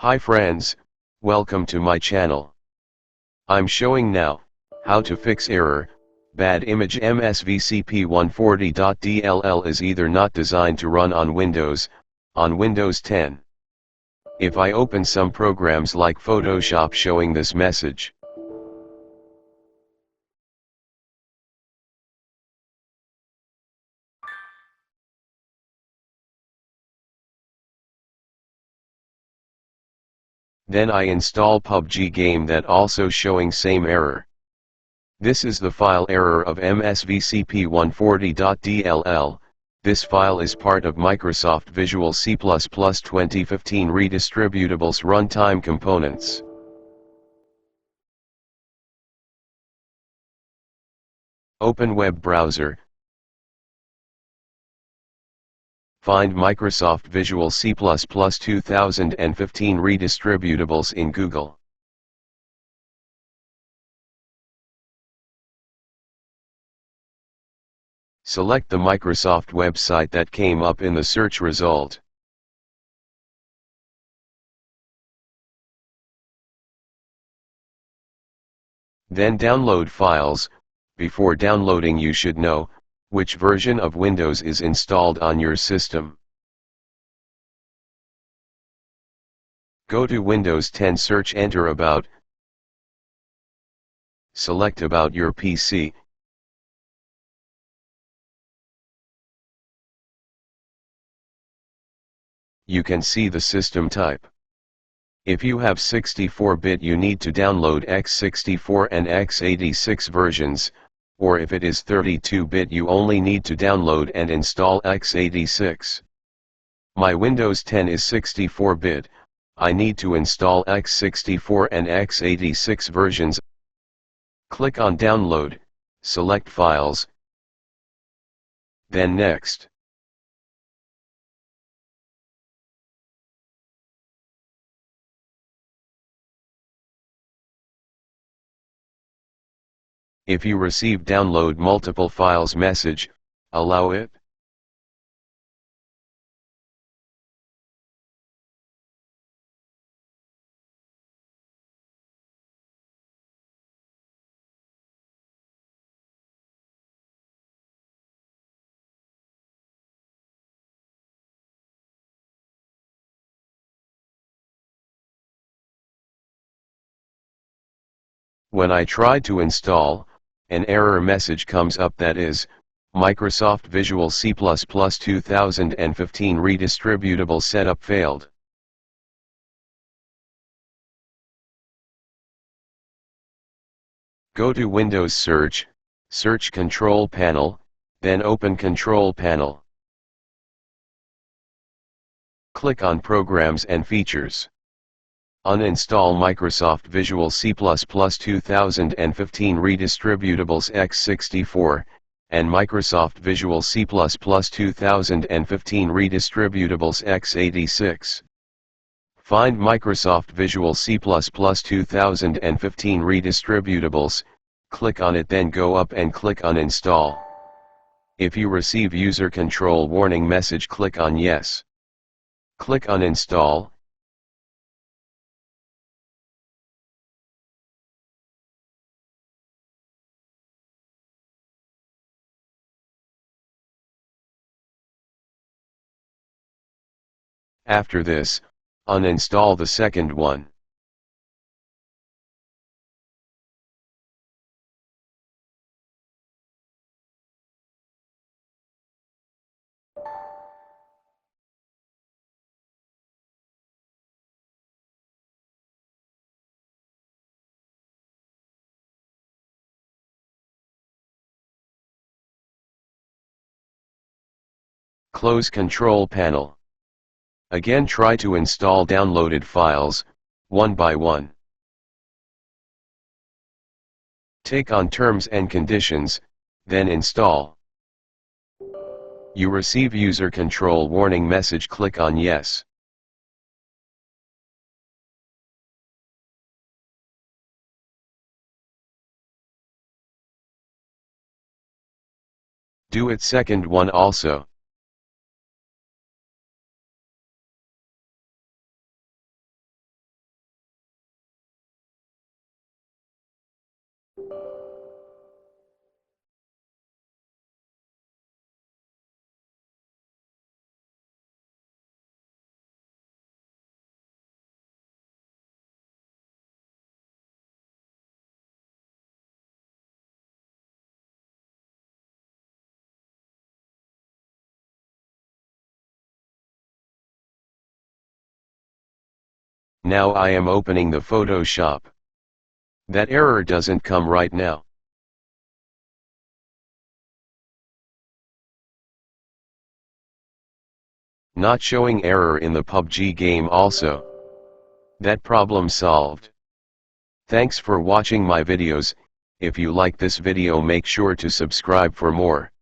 Hi friends, welcome to my channel. I'm showing now, how to fix error, bad image MSVCP140.dll is either not designed to run on Windows 10. If I open some programs like Photoshop showing this message. Then I install PUBG game that also showing same error. This is the file error of MSVCP140.dll. This file is part of Microsoft Visual C++ 2015 redistributables runtime components. Open web browser. Find Microsoft Visual C++ 2015 redistributables in Google. Select the Microsoft website that came up in the search result. Then download files. Before downloading you should know which version of Windows is installed on your system. Go to Windows 10, search, enter About. Select About your PC. You can see the system type. If you have 64-bit you need to download x64 and x86 versions, or if it is 32-bit you only need to download and install x86. My Windows 10 is 64-bit, I need to install x64 and x86 versions. Click on Download, select Files, then Next. If you receive download multiple files message, allow it. When I try to install, an error message comes up that is, Microsoft Visual C++ 2015 redistributable setup failed. Go to Windows Search, search Control Panel, then open Control Panel. Click on Programs and Features. Uninstall Microsoft Visual C++ 2015 redistributables x64, and Microsoft Visual C++ 2015 redistributables x86. Find Microsoft Visual C++ 2015 redistributables, click on it, then go up and click Uninstall. If you receive user control warning message, click on Yes. Click Uninstall. After this, uninstall the second one. Close Control Panel. Again try to install downloaded files, one by one. Take on Terms and Conditions, then install. You receive user control warning message, click on Yes. Do it second one also. Now I am opening the Photoshop. That error doesn't come right now. Not showing error in the PUBG game also. That problem solved. Thanks for watching my videos. If you like this video, make sure to subscribe for more.